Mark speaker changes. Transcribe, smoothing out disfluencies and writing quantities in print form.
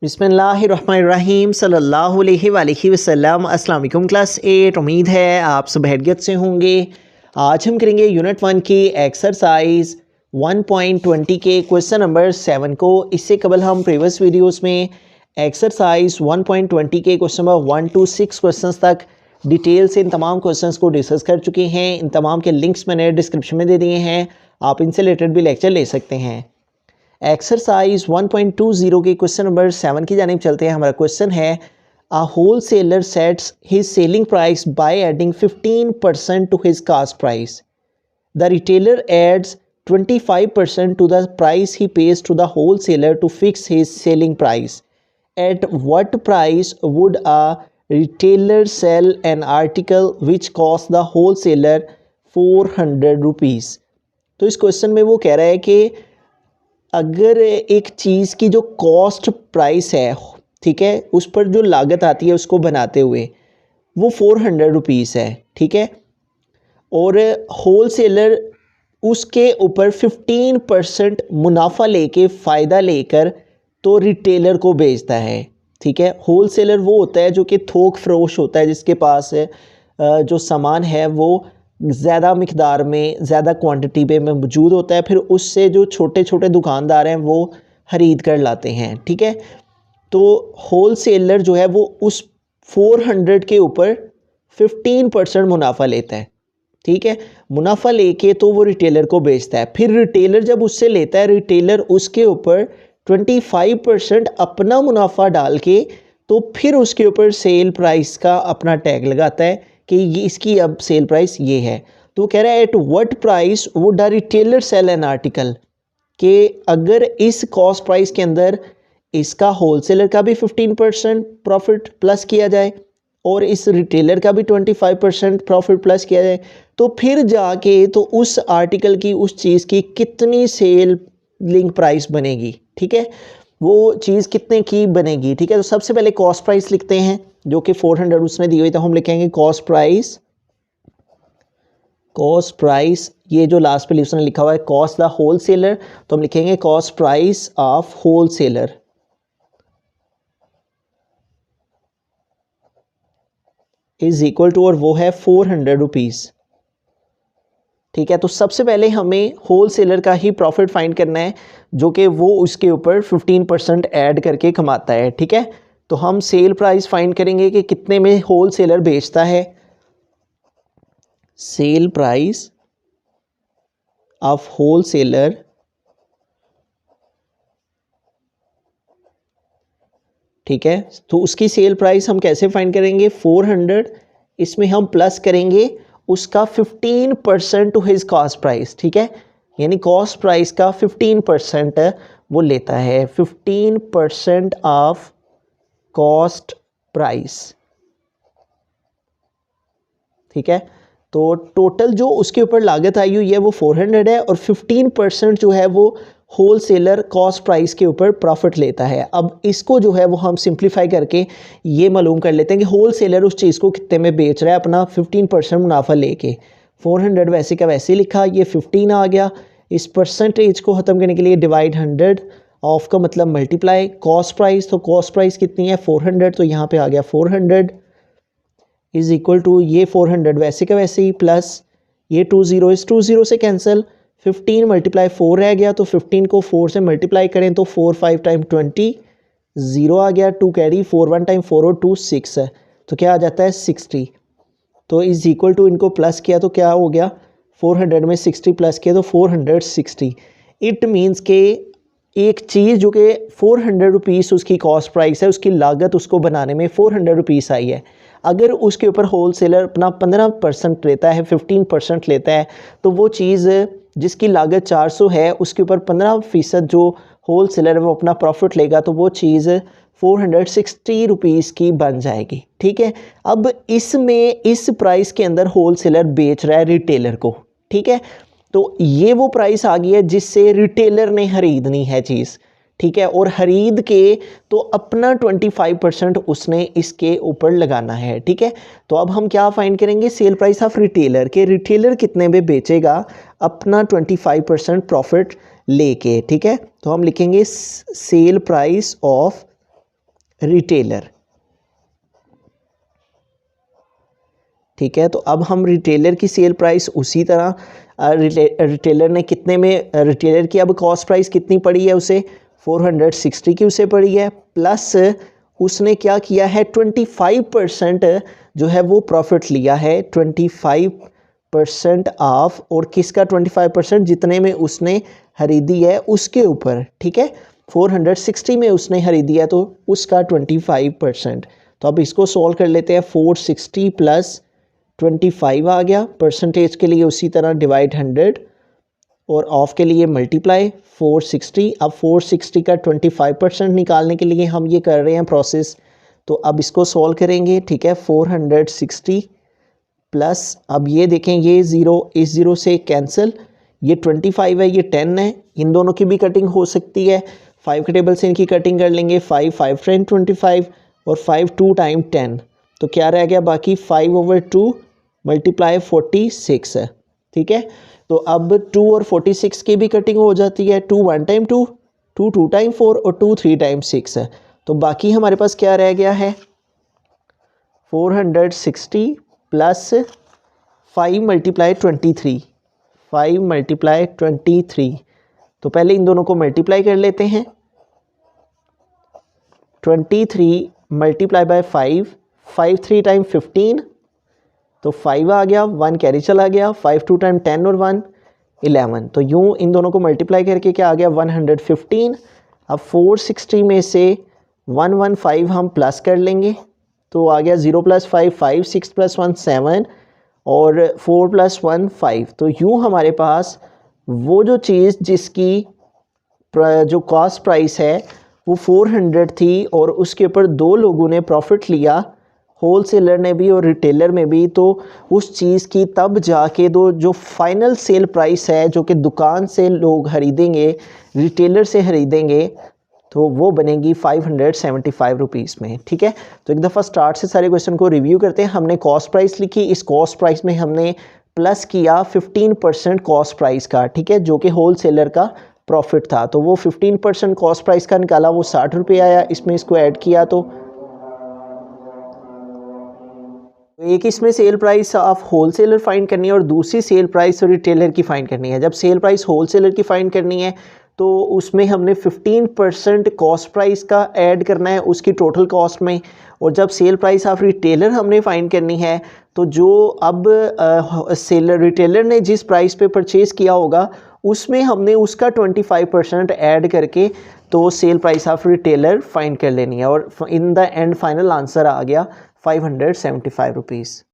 Speaker 1: बिस्मिल्लाहिर्रहमानिर्रहीम सल्लल्लाहु अलैहि वसल्लम। अस्सलाम वालेकुम क्लास 8। उम्मीद है आप सब हैरियत से होंगे। आज हम करेंगे यूनिट 1 की एक्सरसाइज 1.20 के क्वेश्चन नंबर 7 को। इससे कबल हम प्रीवियस वीडियोस में एक्सरसाइज 1.20 के क्वेश्चन नंबर 1 to 6 क्वेश्चंस तक डिटेल से इन तमाम क्वेश्चंस को डिस्कस कर चुके हैं। इन तमाम के लिंक्स मैंने डिस्क्रिप्शन में दे दिए हैं, आप इनसे रिलेटेड भी लेक्चर ले सकते हैं। एक्सरसाइज 1.20 के क्वेश्चन नंबर 7 की जानिब चलते हैं। हमारा क्वेश्चन है a wholesaler sets his selling price by adding 15% to his cost price. The retailer adds 25% to the price he pays to the wholesaler to fix his selling price. At what price would a retailer sell an article which cost the wholesaler 400 rupees. तो इस question में वो कह रहा है कि अगर एक चीज़ की जो कॉस्ट प्राइस है, ठीक है, उस पर जो लागत आती है उसको बनाते हुए वो 400 रुपीज़ है, ठीक है, और होल सेलर उसके ऊपर 15% मुनाफा लेके फ़ायदा लेकर तो रिटेलर को बेचता है, ठीक है। होल सेलर वो होता है जो कि थोक फरोश होता है, जिसके पास जो सामान है वो ज़्यादा मिकदार में, ज़्यादा क्वांटिटी पे में मौजूद होता है, फिर उससे जो छोटे छोटे दुकानदार हैं वो ख़रीद कर लाते हैं, ठीक है। तो होल सेलर जो है वो उस 400 के ऊपर 15% मुनाफा लेता है, ठीक है। मुनाफा लेके तो वो रिटेलर को बेचता है, फिर रिटेलर जब उससे लेता है, रिटेलर उसके ऊपर 25% अपना मुनाफा डाल के तो फिर उसके ऊपर सेल प्राइस का अपना टैग लगाता है कि ये इसकी अब सेल प्राइस ये है। तो वो कह रहा है at what price would a retailer sell an article, कि अगर इस कॉस्ट प्राइस के अंदर इसका होलसेलर का भी 15% प्रॉफिट प्लस किया जाए और इस रिटेलर का भी 25% प्रॉफिट प्लस किया जाए, तो फिर जाके तो उस आर्टिकल की, उस चीज़ की कितनी सेल लिंक प्राइस बनेगी, ठीक है, वो चीज़ कितने की बनेगी, ठीक है। तो सबसे पहले कॉस्ट प्राइस लिखते हैं जो कि 400 उसने दी हुई, तो हम लिखेंगे कॉस्ट प्राइस, ये जो लास्ट पे उसने लिखा हुआ है कॉस्ट द होल सेलर, तो हम लिखेंगे cost price of wholesaler is equal to, और वो है 400 रुपीज़, ठीक है। तो सबसे पहले हमें होल सेलर का ही प्रॉफिट फाइंड करना है जो कि वो उसके ऊपर 15% ऐड करके कमाता है, ठीक है। तो हम सेल प्राइस फाइंड करेंगे कि कितने में होल सेलर बेचता है। Sell price of wholesaler ठीक है, तो उसकी सेल प्राइस हम कैसे फाइंड करेंगे, 400, इसमें हम प्लस करेंगे उसका 15% टू हिज कॉस्ट प्राइस, ठीक है, यानी कॉस्ट प्राइस का 15% वो लेता है, 15% ऑफ कॉस्ट प्राइस, ठीक है। तो टोटल जो उसके ऊपर लागत आई हुई है वो 400 है और 15% जो है वो होल सेलर कॉस्ट प्राइस के ऊपर प्रॉफिट लेता है। अब इसको जो है वो हम सिंप्लीफाई करके ये मालूम कर लेते हैं कि होल सेलर उस चीज़ को कितने में बेच रहा है अपना 15% मुनाफा लेके। 400 वैसे का वैसे ही लिखा, ये 15 आ गया। इस परसेंटेज को ख़त्म करने के लिए डिवाइड 100 ऑफ का मतलब मल्टीप्लाई कॉस्ट प्राइस, तो कॉस्ट प्राइस कितनी है 400, तो यहाँ पे आ गया 400 इज इक्वल टू ये 400 वैसे का वैसे ही प्लस ये 20, इस 20 से कैंसिल, 15 मल्टीप्लाई 4 रह गया, तो 15 को 4 से मल्टीप्लाई करें तो 4 5 टाइम 20, 0 आ गया, 2 कैरी, 4 1 टाइम 4 और 2 6 है, तो क्या आ जाता है 60। तो इज इक्वल टू इनको प्लस किया तो क्या हो गया, 400 में 60 प्लस किया तो 460। इट मीन्स के एक चीज़ जो कि 400 रुपीज़ उसकी कॉस्ट प्राइस है, उसकी लागत उसको बनाने में 400 रुपीज़ आई है, अगर उसके ऊपर होल सेलर अपना 15% लेता है, 15% लेता है, तो वो चीज़ जिसकी लागत 400 है उसके ऊपर 15% जो होल सेलर है वो अपना प्रॉफिट लेगा, तो वो चीज़ 460 रुपीज़ की बन जाएगी, ठीक है। अब इसमें इस प्राइस के अंदर होल सेलर बेच रहा है रिटेलर को, ठीक है, तो ये वो प्राइस आ गई है जिससे रिटेलर ने खरीदनी है चीज़, ठीक है, और खरीद के तो अपना 25% उसने इसके ऊपर लगाना है, ठीक है। तो अब हम क्या फाइंड करेंगे, सेल प्राइस ऑफ रिटेलर, के रिटेलर कितने में बेचेगा अपना 25% प्रॉफिट लेके, ठीक है। तो हम लिखेंगे सेल प्राइस ऑफ रिटेलर। ठीक है, तो अब हम रिटेलर की सेल प्राइस उसी तरह रिटेलर ने कितने में, रिटेलर की अब कॉस्ट प्राइस कितनी पड़ी है उसे 460 की उसे पड़ी है, प्लस उसने क्या किया है 25% जो है वो प्रॉफिट लिया है, 25% ऑफ, और किसका 25%, जितने में उसने खरीदी है उसके ऊपर। ठीक है, 460 में उसने खरीदी है तो उसका 25%। तो अब इसको सॉल्व कर लेते हैं, 460 प्लस 25 आ गया, परसेंटेज के लिए उसी तरह डिवाइड 100 और ऑफ के लिए मल्टीप्लाई 460। अब 460 का 25% निकालने के लिए हम ये कर रहे हैं प्रोसेस, तो अब इसको सॉल्व करेंगे। ठीक है, 460 प्लस, अब ये देखें ये ज़ीरो इस ज़ीरो से कैंसिल, ये 25 है, ये 10 है, इन दोनों की भी कटिंग हो सकती है, 5 के टेबल से इनकी कटिंग कर लेंगे, 5 5 10 25 और 5 2 टाइम 10, तो क्या रह गया बाकी 5/2 मल्टीप्लाई 46 है। ठीक है, तो अब 2 और 46 की भी कटिंग हो जाती है, 2 1 टाइम 2, 2 2 टाइम 4 और 2 3 टाइम 6 है। तो बाकी हमारे पास क्या रह गया है 460 प्लस 5 मल्टीप्लाई 23, 5 मल्टीप्लाई 23। तो पहले इन दोनों को मल्टीप्लाई कर लेते हैं, 23 मल्टीप्लाई बाय 5, 5 3 टाइम 15, तो 5 आ गया, 1 कैरी चला गया, 5 2 टाइम 10 और 1 11। तो यूँ इन दोनों को मल्टीप्लाई करके क्या आ गया 115। अब 460 में से 115 हम प्लस कर लेंगे, तो आ गया 0 + 5 5, 6 + 1 7 और 4 + 1 5। तो यूँ हमारे पास वो जो चीज़ जिसकी जो कॉस्ट प्राइस है वो 400 थी और उसके ऊपर दो लोगों ने प्रॉफिट लिया, होल सेलर ने भी और रिटेलर में भी, तो उस चीज़ की तब जाके दो जो फाइनल सेल प्राइस है जो कि दुकान से लोग ख़रीदेंगे, रिटेलर से ख़रीदेंगे, तो वो बनेगी 575 रुपीज़ में। ठीक है, तो एक दफ़ा स्टार्ट से सारे क्वेश्चन को रिव्यू करते हैं। हमने कॉस्ट प्राइस लिखी, इस कॉस्ट प्राइस में हमने प्लस किया 15% कॉस्ट प्राइस का, ठीक है, जो कि होल सेलर का प्रॉफिट था, तो वो 15% कॉस्ट प्राइस का निकाला, वो 60 रुपये आया। इसमें इसको ऐड किया तो एक इसमें sell price of wholesaler find करनी है और दूसरी सेल प्राइस रिटेलर की फाइंड करनी है। जब सेल प्राइस होल सेलर की फाइंड करनी है तो उसमें हमने 15% कॉस्ट प्राइस का ऐड करना है उसकी टोटल कॉस्ट में, और जब सेल प्राइस ऑफ रिटेलर हमने फाइंड करनी है तो जो अब सेलर रिटेलर ने जिस प्राइस पे परचेज़ किया होगा उसमें हमने उसका 25% ऐड करके तो sale price of retailer find कर लेनी है, और in the end final answer आ गया 575 रुपीज़।